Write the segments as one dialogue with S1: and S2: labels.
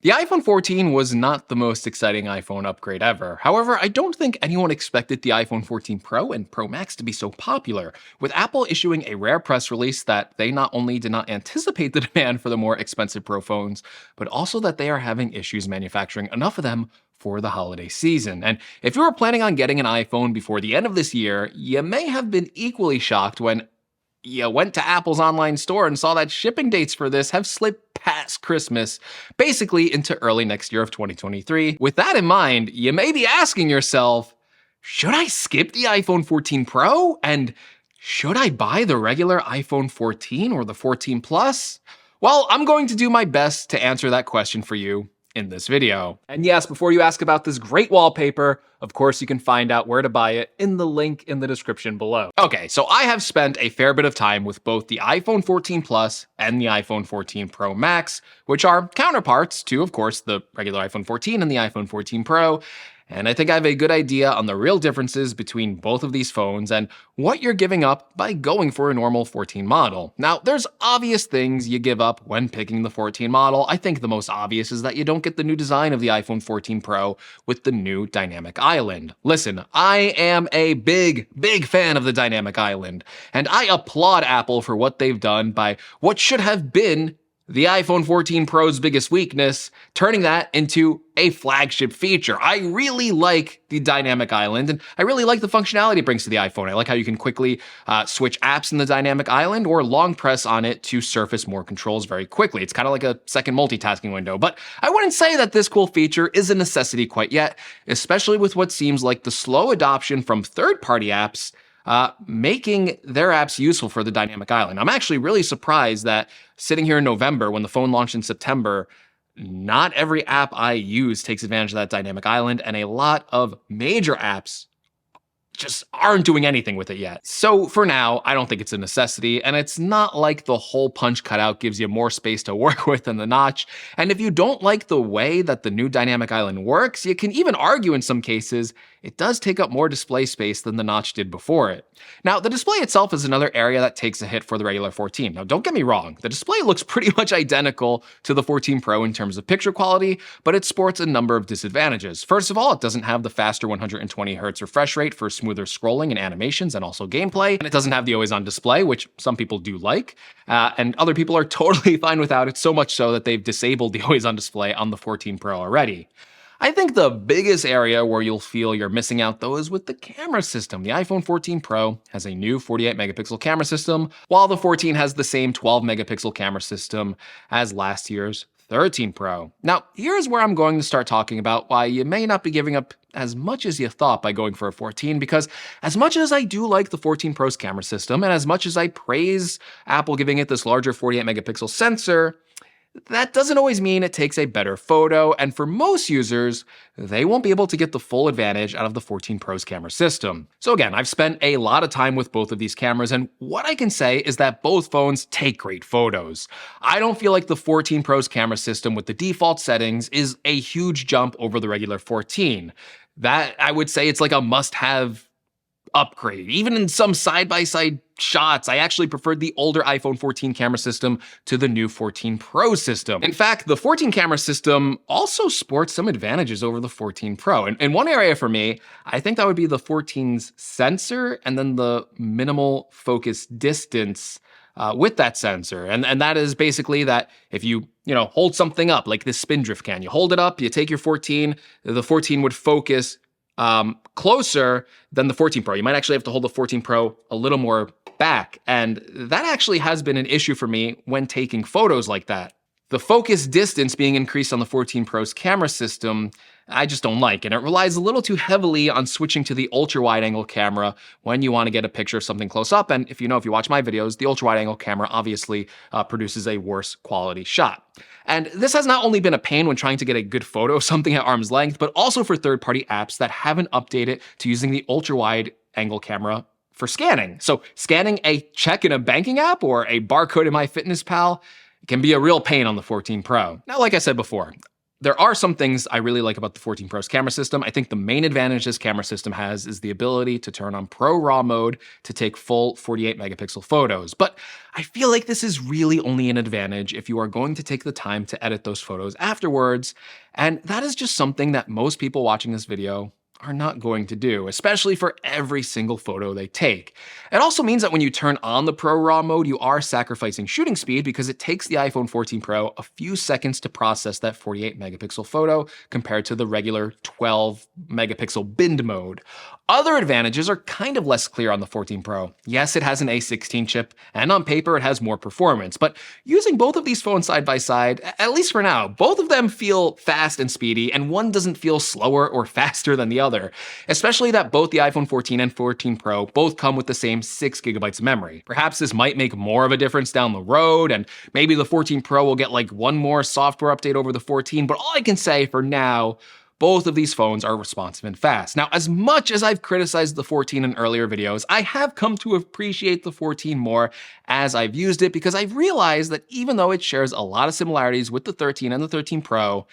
S1: The iPhone 14 was not the most exciting iPhone upgrade ever. However, I don't think anyone expected the iPhone 14 Pro and Pro Max to be so popular, with Apple issuing a rare press release that they not only did not anticipate the demand for the more expensive Pro phones, but also that they are having issues manufacturing enough of them for the holiday season. And if you were planning on getting an iPhone before the end of this year, you may have been equally shocked when you went to Apple's online store and saw that shipping dates for this have slipped past Christmas, basically into early next year of 2023. With that in mind, you may be asking yourself, should I skip the iPhone 14 Pro? And should I buy the regular iPhone 14 or the 14 Plus? Well, I'm going to do my best to answer that question for you in this video. And yes, before you ask about this great wallpaper, of course you can find out where to buy it in the link in the description below. Okay, so I have spent a fair bit of time with both the iPhone 14 Plus and the iPhone 14 Pro Max, which are counterparts to, of course, the regular iPhone 14 and the iPhone 14 Pro. And I think I have a good idea on the real differences between both of these phones and what you're giving up by going for a normal 14 model. Now, there's obvious things you give up when picking the 14 model. I think the most obvious is that you don't get the new design of the iPhone 14 Pro with the new dynamic island. Listen, I am a big fan of the dynamic island, and I applaud Apple for what they've done by what should have been the iPhone 14 Pro's biggest weakness, turning that into a flagship feature. I really like the dynamic island, and I really like the functionality it brings to the iPhone. I like how you can quickly switch apps in the dynamic island or long press on it to surface more controls very quickly. It's kind of like a second multitasking window, but I wouldn't say that this cool feature is a necessity quite yet, especially with what seems like the slow adoption from third-party apps making their apps useful for the dynamic island. I'm actually really surprised that sitting here in November when the phone launched in September, not every app I use takes advantage of that dynamic island, and a lot of major apps just aren't doing anything with it yet. So for now, I don't think it's a necessity, and it's not like the hole punch cutout gives you more space to work with than the notch. And if you don't like the way that the new dynamic island works, you can even argue in some cases it does take up more display space than the notch did before it. Now, the display itself is another area that takes a hit for the regular 14. Now, don't get me wrong, the display looks pretty much identical to the 14 Pro in terms of picture quality, but it sports a number of disadvantages. First of all, it doesn't have the faster 120Hz refresh rate for smoother scrolling and animations and also gameplay, and it doesn't have the always-on display, which some people do like, and other people are totally fine without it, so much so that they've disabled the always-on display on the 14 Pro already. I think the biggest area where you'll feel you're missing out, though, is with the camera system. The iPhone 14 Pro has a new 48-megapixel camera system, while the 14 has the same 12-megapixel camera system as last year's 13 Pro. Now, here's where I'm going to start talking about why you may not be giving up as much as you thought by going for a 14, because as much as I do like the 14 Pro's camera system, and as much as I praise Apple giving it this larger 48-megapixel sensor, that doesn't always mean it takes a better photo, and for most users, they won't be able to get the full advantage out of the 14 Pro's camera system. So again, I've spent a lot of time with both of these cameras, and what I can say is that both phones take great photos. I don't feel like the 14 Pro's camera system with the default settings is a huge jump over the regular 14. That, I would say, it's like a must-have upgrade. Even in some side-by-side shots, I actually preferred the older iPhone 14 camera system to the new 14 Pro system. In fact, the 14 camera system also sports some advantages over the 14 Pro. And in one area for me, I think that would be the 14's sensor and then the minimal focus distance with that sensor. And that is basically that if you hold something up, like this spin drift can, you hold it up, you take your 14, the 14 would focus closer than the 14 Pro. You might actually have to hold the 14 Pro a little more back, and that actually has been an issue for me when taking photos like that. The focus distance being increased on the 14 Pro's camera system, I just don't like, and it relies a little too heavily on switching to the ultra-wide angle camera when you want to get a picture of something close up, and if you watch my videos, the ultra-wide angle camera obviously produces a worse quality shot. And this has not only been a pain when trying to get a good photo of something at arm's length, but also for third-party apps that haven't updated to using the ultra-wide angle camera for scanning. So scanning a check in a banking app or a barcode in MyFitnessPal can be a real pain on the 14 Pro. Now, like I said before, There are some things I really like about the 14 Pro's camera system. I think the main advantage this camera system has is the ability to turn on Pro RAW mode to take full 48 megapixel photos. But I feel like this is really only an advantage if you are going to take the time to edit those photos afterwards. And that is just something that most people watching this video are not going to do, especially for every single photo they take. It also means that when you turn on the Pro RAW mode, you are sacrificing shooting speed because it takes the iPhone 14 Pro a few seconds to process that 48 megapixel photo compared to the regular 12 megapixel binned mode. Other advantages are kind of less clear on the 14 Pro. Yes, it has an A16 chip, and on paper it has more performance, but using both of these phones side by side, at least for now, both of them feel fast and speedy, and one doesn't feel slower or faster than the other, especially that both the iPhone 14 and 14 Pro both come with the same 6 gigabytes of memory. Perhaps this might make more of a difference down the road, and maybe the 14 Pro will get like one more software update over the 14, but all I can say for now, both of these phones are responsive and fast. Now, as much as I've criticized the 14 in earlier videos, I have come to appreciate the 14 more as I've used it because I've realized that even though it shares a lot of similarities with the 13 and the 13 Pro,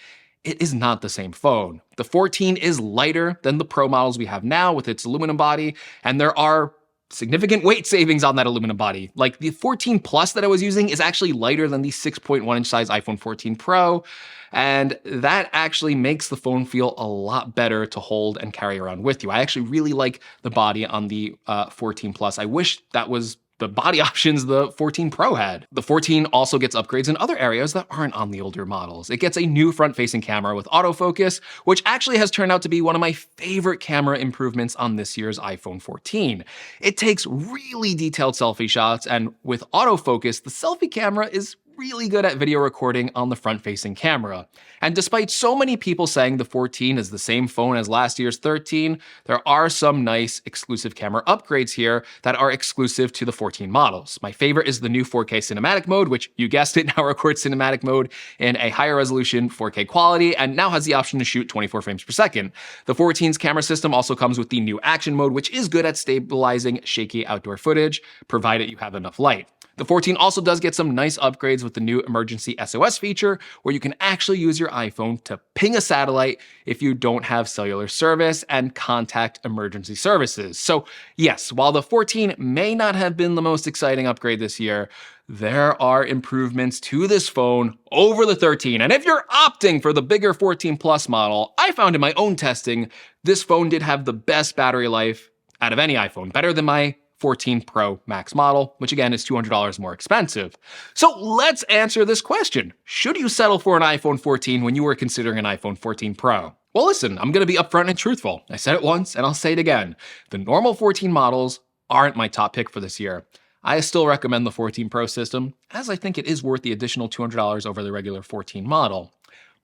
S1: it is not the same phone. The 14 is lighter than the Pro models we have now with its aluminum body, and there are significant weight savings on that aluminum body. Like the 14 Plus that I was using is actually lighter than the 6.1-inch size iPhone 14 Pro, and that actually makes the phone feel a lot better to hold and carry around with you. I actually really like the body on the 14 Plus. I wish that was the body options the 14 Pro had. The 14 also gets upgrades in other areas that aren't on the older models. It gets a new front-facing camera with autofocus, which actually has turned out to be one of my favorite camera improvements on this year's iPhone 14. It takes really detailed selfie shots, and with autofocus, the selfie camera is really good at video recording on the front-facing camera. And despite so many people saying the 14 is the same phone as last year's 13, there are some nice exclusive camera upgrades here that are exclusive to the 14 models. My favorite is the new 4K cinematic mode, which, you guessed it, now records cinematic mode in a higher resolution 4K quality and now has the option to shoot 24 frames per second. The 14's camera system also comes with the new action mode, which is good at stabilizing shaky outdoor footage, provided you have enough light. The 14 also does get some nice upgrades with the new emergency SOS feature, where you can actually use your iPhone to ping a satellite if you don't have cellular service and contact emergency services. So yes, while the 14 may not have been the most exciting upgrade this year, there are improvements to this phone over the 13. And if you're opting for the bigger 14 Plus model, I found in my own testing, this phone did have the best battery life out of any iPhone, better than my 14 Pro Max model, which again is $200 more expensive. So let's answer this question. Should you settle for an iPhone 14 when you were considering an iPhone 14 Pro? Well, listen, I'm gonna be upfront and truthful. I said it once and I'll say it again. The normal 14 models aren't my top pick for this year. I still recommend the 14 Pro system, as I think it is worth the additional $200 over the regular 14 model.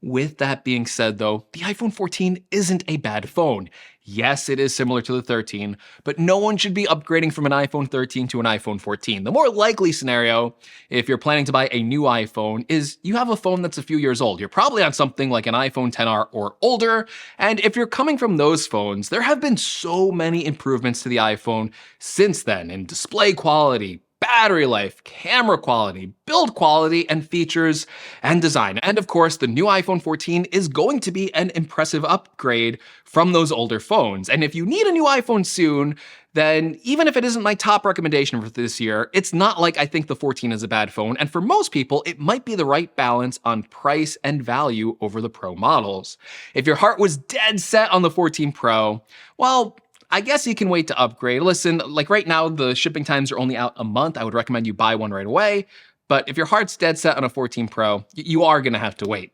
S1: With that being said though, the iPhone 14 isn't a bad phone. Yes, it is similar to the 13, but no one should be upgrading from an iPhone 13 to an iPhone 14. The more likely scenario, if you're planning to buy a new iPhone, is you have a phone that's a few years old. You're probably on something like an iPhone XR or older, and if you're coming from those phones, there have been so many improvements to the iPhone since then in display quality, battery life, camera quality, build quality, and features and design. And of course, the new iPhone 14 is going to be an impressive upgrade from those older phones. And if you need a new iPhone soon, then even if it isn't my top recommendation for this year, it's not like I think the 14 is a bad phone. And for most people, it might be the right balance on price and value over the Pro models. If your heart was dead set on the 14 Pro, well, I guess you can wait to upgrade. Listen, like right now, the shipping times are only out a month. I would recommend you buy one right away. But if your heart's dead set on a 14 Pro, you are gonna have to wait.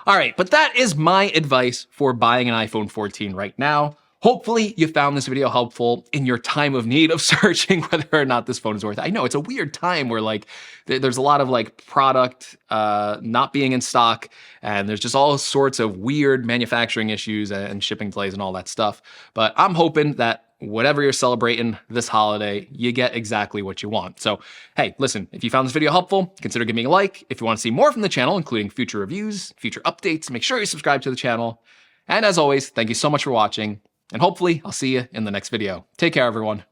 S1: All right, but that is my advice for buying an iPhone 14 right now. Hopefully you found this video helpful in your time of need of searching whether or not this phone is worth it. I know it's a weird time where like there's a lot of like product not being in stock, and there's just all sorts of weird manufacturing issues and shipping delays and all that stuff. But I'm hoping that whatever you're celebrating this holiday, you get exactly what you want. So, hey, listen, if you found this video helpful, consider giving me a like. If you want to see more from the channel, including future reviews, future updates, make sure you subscribe to the channel. And as always, thank you so much for watching. And hopefully I'll see you in the next video. Take care, everyone.